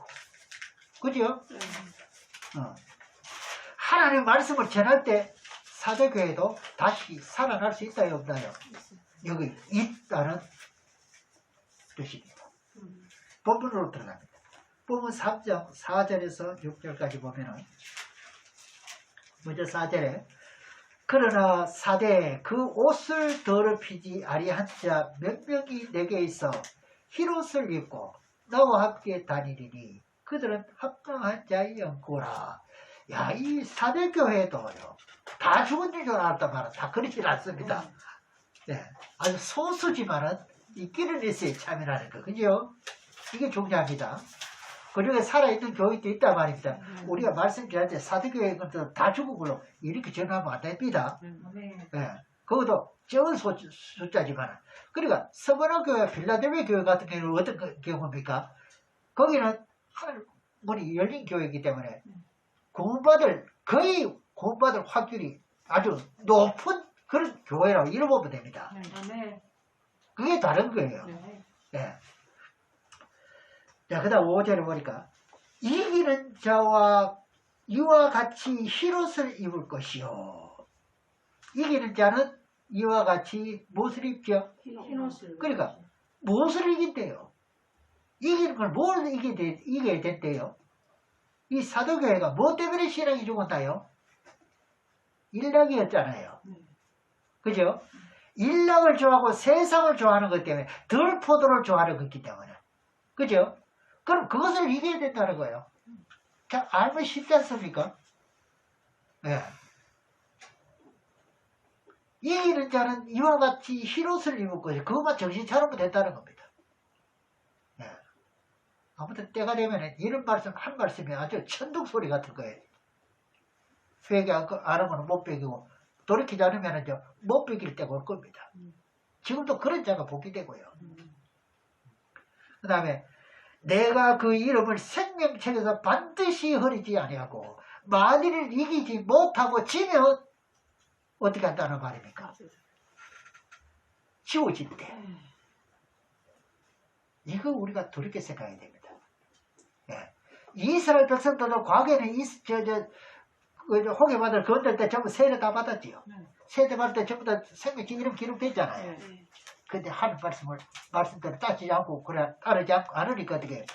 그죠? 하나님의 말씀을 전할 때 사도교회도 다시 살아날 수 있다요 없나요? 여기 있다는 뜻입니다. 본문으로 들어갑니다. 본문 3장 4절에서 6절까지 보면은 먼저 4절에 그러나 사대 그 옷을 더럽히지 아니한 자 몇 명이 내게 있어 흰옷을 입고 나와 함께 다니리니 그들은 합당한 자의 연고라. 야, 이 사대교회도요 다 죽은 줄 알았단 말은 다 그렇지 않습니다. 네, 아주 소수지만은 있기는 있어야 참여하는 거, 그죠? 이게 중요합니다. 그리고 살아있는 교회도 있단 말입니다. 우리가 말씀드릴 때 사대교회 것도 다 죽은 걸로 이렇게 전하면 안 됩니다. 네, 그것도 적은 숫자지만. 그러니까 서머나교회, 필라델피아 교회 같은 경우는 어떤 경우입니까? 거기는 문이 열린 교회이기 때문에 거의 구원받을 확률이 아주 높은 그런 교회라고 이뤄보면 됩니다. 그게 다른 거예요. 네. 자, 그 다음 5절에 보니까 이기는 자와 이와 같이 흰옷을 입을 것이요. 이기는 자는 이와 같이 무엇을 입죠? 흰옷을. 그러니까 무엇을 이긴대요? 이기는 걸 뭘 이겨야 된대요? 이 사도교회가 뭐 때문에 신앙이 죽었나요? 일락이었잖아요. 그죠? 일락을 좋아하고 세상을 좋아하는 것 때문에 덜 포도를 좋아하는 것이기 때문에. 그죠? 그럼 그것을 이겨야 된다는 거예요. 자, 알면 쉽지 않습니까? 네. 이기는 자는 이와 같이 흰옷을 입을 것이 그것만 정신 차리면 된다는 겁니다. 네. 아무튼 때가 되면 이런 말씀 한 말씀이 아주 천둥소리 같은 거예요. 회개 안 하면 못 베기고 돌이키지 않으면 못 베길 때가 올 겁니다. 지금도 그런 자가 복귀되고요. 그 다음에 내가 그 이름을 생명책에서 반드시 흐리지 아니하고 만일 이기지 못하고 지면 어떻게 한다는 말입니까? 지워진대. 이거 우리가 돌이켜 생각해야 됩니다. 예. 이스라엘 백성들도 과거에는 호계받을 건들 때 전부 세례 다 받았지요. 세례 받을 때 전부 다 생명책 이름 기록됐잖아요. 근데 하는 말씀대로 따지지 않고, 그래, 따르지 않으니까 어떻게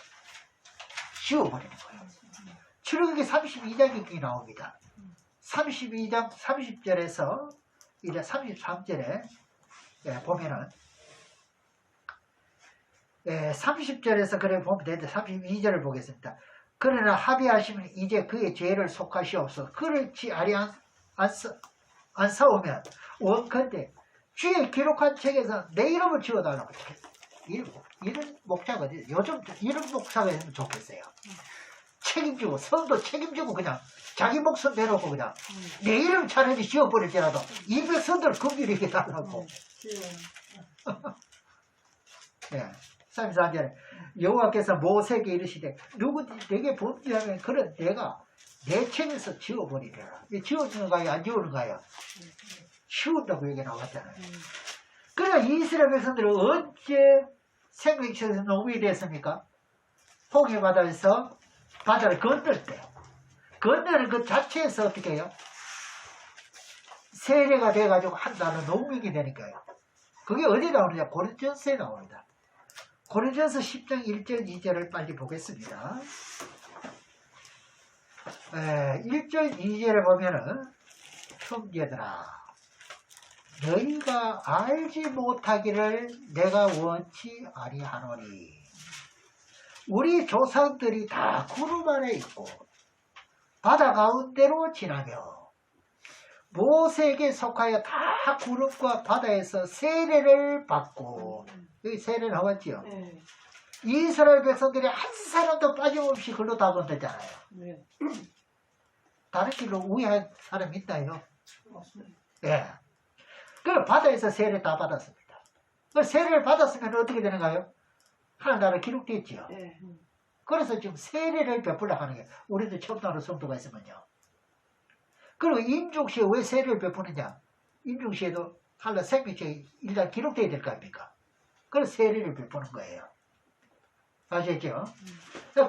지워버리는 거예요. 출애굽기 32장이 나옵니다. 32장 30절에서 이제 33절에 보면은 30절에서 그래 보면 되는데 32절을 보겠습니다. 그러나 합의하시면 이제 그의 죄를 속하시옵소서. 그렇지 안 싸우면 원컨대 주의 기록한 책에서 내 이름을 지워달라고. 이런 목자가 요즘 이런 목사가 있으면 좋겠어요. 책임지고 성도 책임지고 그냥 자기 목숨 내놓고 그냥 내 이름 차라리 지워버릴지라도 200선들 금기를 해달라고. 예, 33절에 여호와께서 모세에게 이르시되 누구든지 내게 범죄하면 그런 내가 내 책에서 지워버리리라. 지워주는 거예요? 안 지우는 거예요? 지운다고 얘기 나왔잖아요. 그러나 이스라엘 백성들은 언제 생명책에서 노무이 됐습니까? 홍해 바다에서 바다를 건널 때, 건너는 그 자체에서 어떻게 해요? 세례가 돼가지고 한 나라는 농민이 되니까요. 그게 어디 나오느냐? 고린전서에 나옵니다. 고린전서 10장 1절 2절을 빨리 보겠습니다. 1절 2절에 보면은 형제들아 너희가 알지 못하기를 내가 원치 아니하노니 우리 조상들이 다 구름 아래 있고 바다 가운데로 지나며 모세에게 속하여 다 구름과 바다에서 세례를 받고 여기 세례 나왔지요. 네. 이스라엘 백성들이 한 사람도 빠짐없이 글로 다 건너잖아요. 네. 다른 길로 우회한 사람 있나요? 맞습니다. 예. 그 바다에서 세례 다 받았습니다. 그 세례를 받았으면 어떻게 되는가요? 하나나라 기록되어 있지요. 네. 그래서 지금 세례를 베풀려 하는 게 우리도 첨단으로 성도가 있으면요. 그리고 인중시에 왜 세례를 베푸느냐? 인중시에도 한라 생명책이 일단 기록되어야 될 거 아닙니까? 그래서 세례를 베푸는 거예요. 아시겠죠?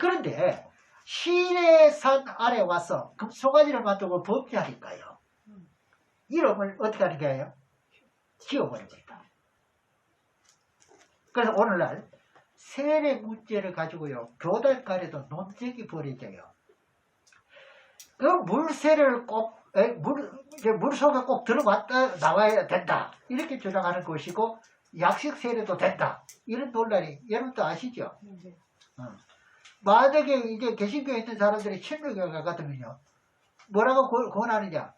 그런데 시내산 아래 와서 금송아지를 만들고 범죄하니까요. 이름을 어떻게 하는 거예요? 지워버립니다. 그래서 오늘날 세례 문제를 가지고요. 교단 간에도 논쟁이 벌어져요. 그 물세례를 꼭 물속에 꼭 들어갔다 나와야 된다. 이렇게 주장하는 것이고 약식 세례도 된다. 이런 논란이 여러분도 아시죠? 네. 만약에 이제 개신교에 있는 사람들이 친밀교가 같으면요. 뭐라고 권하느냐?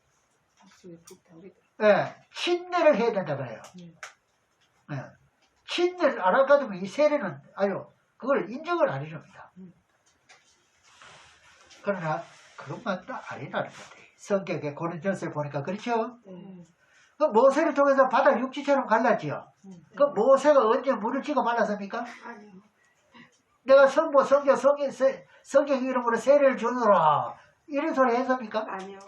친례를 해야 된다 그래요. 친례를 안 할 것 같으면 이 세례는 아유 그걸 인정을 안 해줍니다. 그러나 그것만도 아니라는 거죠. 성경에 고린전서를 보니까 그렇죠? 그 모세를 통해서 바다 육지처럼 갈랐지요. 그 모세가 언제 물을 찍어 발랐습니까? 아니요. 내가 성부, 성경 이름으로 세례를 주노라 이런 소리 했습니까? 아니요.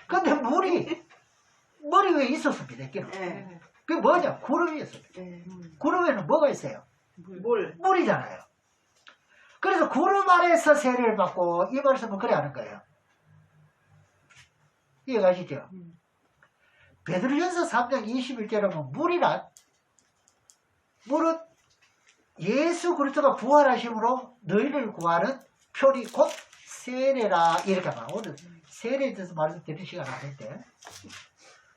근데 물이 위에 있었습니다. 네. 그게 뭐냐? 구름이었습니다. 네. 구름에는 뭐가 있어요? 물. 물이잖아요. 그래서 구름 아래에서 세례를 받고 이 말씀은 그래 하는 거예요. 이해가시죠? 베드로전서 3장 21절에 보면 물은 예수 그리스도가 부활하심으로 너희를 구하는 표리 곧 세례라 이렇게 말하고 오늘 세례에 대해서 말씀드리는 시간 아닌데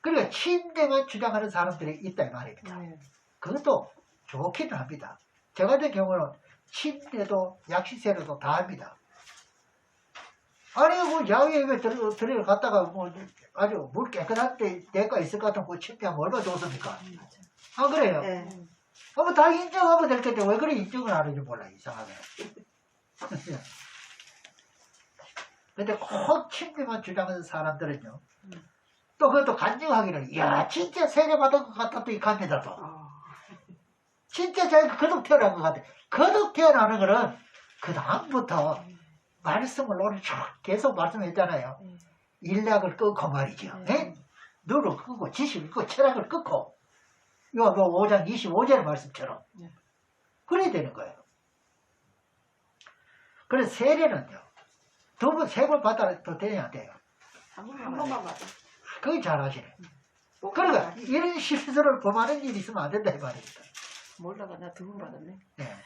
그러니까 침례만 주장하는 사람들이 있다 이 말입니다. 그것도 좋기는 합니다. 저 같은 경우는 침례도 약식세례도 다 합니다. 아니 뭐 야외에 들어갔다가 뭐 아주 물 깨끗한 데가 있을 것 같으면 그 침례하면 얼마나 좋습니까? 아 그래요? 네. 뭐 다 인정하면 될 텐데 왜 그래 인정을 안 하는지 몰라 이상하게. 근데 꼭 침례만 주장하는 사람들은요. 또 그것도 간증하기를 야 진짜 세례받은 것 같다 또 이 갑니다 또. 진짜 자기가 거듭 태어난 것 같아. 거듭 태어나는 거는 그 다음부터 말씀을 오늘 쭉 계속 말씀했잖아요. 일락을 끊고 말이죠. 누를 끊고 지식을 끊고 철학을 끊고 요한 5장 25절의 말씀처럼 그래야 되는 거예요. 그래서 세례는요. 2번, 3번 받아도 되냐 안 돼요? 한 번만 받아. 그게 잘하시네. 그러니까 이런 실수를 범하는 일이 있으면 안 된다 이 말입니다. 몰라가 나 두 번 받았네. 네.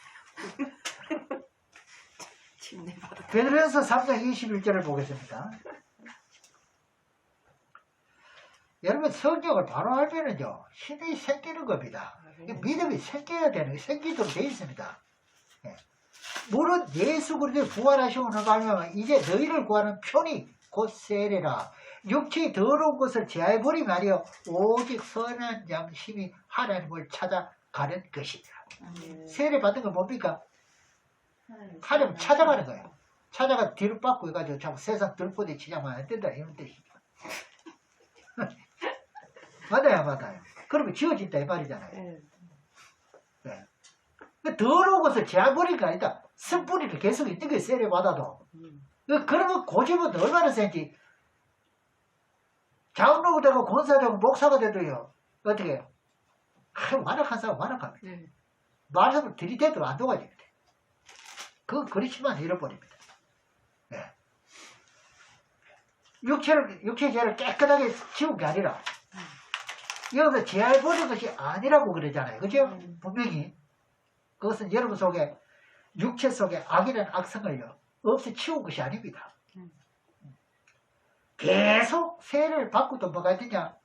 침내 받았. 베드로전서 3장 21절을 보겠습니다. 여러분 성경을 바로 알면은요 힘이 생기는 겁니다. 믿음이 생겨야 되는 게 생기도록 되어 있습니다. 예. 물론 예수 그리스도의 부활하시고 나가면 이제 너희를 구하는 편이 곧 세례라. 육체의 더러운 것을 제하여버리면 아니요 오직 선한 양심이 하나님을 찾아가는 것이다. 세례 받은 건 뭡니까? 하나님 찾아가는 거예요. 찾아가 뒤로 빠꾸 해가지고 자꾸 세상 들포대 치자면 안 된다 이런 뜻이죠. 맞아요. 그러면 지워진다 이 말이잖아요. 네. 더러운 것을 제하여버리는 게 아니다. 쓴뿌리를 계속 있는 게 세례 받아도. 그러면 고집은 얼마나 센지. 장로가 되고 권사가 되고 목사가 돼도요. 어떻게 해요? 완악한 사람 완악합니다. 말씀을 들이대도 안 도와집니다. 그 그릇만 잃어버립니다. 네. 육체 죄를 깨끗하게 지운 게 아니라 여기서 제할버린 것이 아니라고 그러잖아요. 그죠? 분명히 그것은 여러분 속에 육체 속에 악이라는 악성을요 없애 치운 것이 아닙니다. 계속 세례를 받고도 뭐가 있느냐?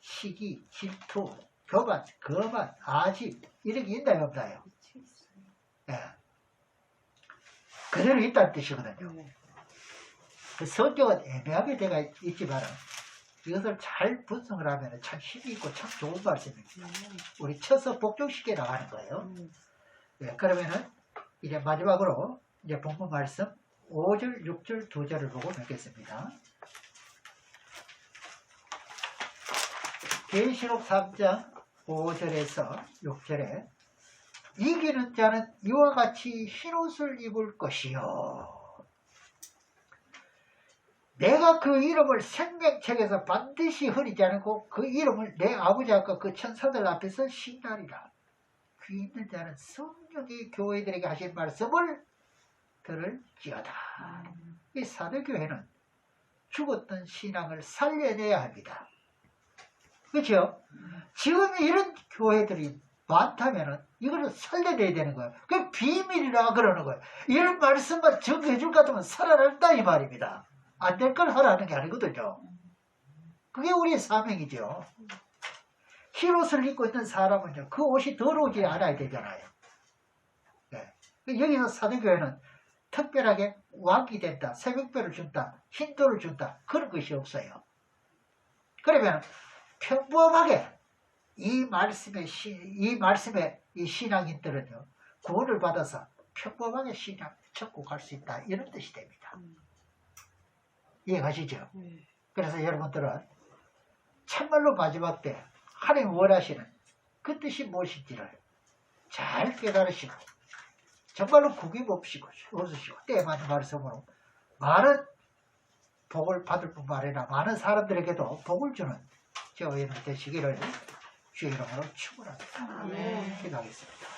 시기, 질투, 교만, 거만, 아집 이런 게 있나요 없나요? 예. 그대로 있다는 뜻이거든요. 그 성격은 애매하게 되어 있지만 이것을 잘 분석을 하면 참 힘이 있고 참 좋은 말씀입니다. 우리 쳐서 복종시켜 나가는 거예요. 네, 그러면은 이제 마지막으로 이제 본문 말씀 5절, 6절, 2절을 보고 맺겠습니다. 계시록 3장 5절에서 6절에 이기는 자는 이와 같이 흰옷을 입을 것이요 내가 그 이름을 생명책에서 반드시 흐리지 않고 그 이름을 내 아버지와 그 천사들 앞에서 신나리라. 귀 있는 자는 성령이 교회들에게 하신 말씀을 들을지어다. 이 사도교회는 죽었던 신앙을 살려내야 합니다. 그렇죠? 지금 이런 교회들이 많다면은 이거를 살려내야 되는 거예요. 그게 비밀이라 그러는 거예요. 이런 말씀만 전해줄 것 같으면 살아난다 이 말입니다. 안 될 걸 하라는 게 아니거든요. 그게 우리의 사명이죠. 흰옷을 입고 있는 사람은요, 그 옷이 더러우지 않아야 되잖아요. 네. 여기서 사도교회는 특별하게 왕이 된다, 새벽별을 준다, 흰돌을 준다, 그런 것이 없어요. 그러면 평범하게 이 말씀의 이 신앙인들은요, 구원을 받아서 평범하게 신앙 찾고 갈 수 있다, 이런 뜻이 됩니다. 이해가시죠? 그래서 여러분들은 참말로 마지막 때 하나님 원하시는 그 뜻이 무엇인지를 잘 깨달으시고 정말로 구김없이고 웃으시고 때에 맞는 말씀으로 많은 복을 받을 뿐만 아니라 많은 사람들에게도 복을 주는 저희는 되시기를 주의 이름으로 축원합니다. 기도하겠습니다.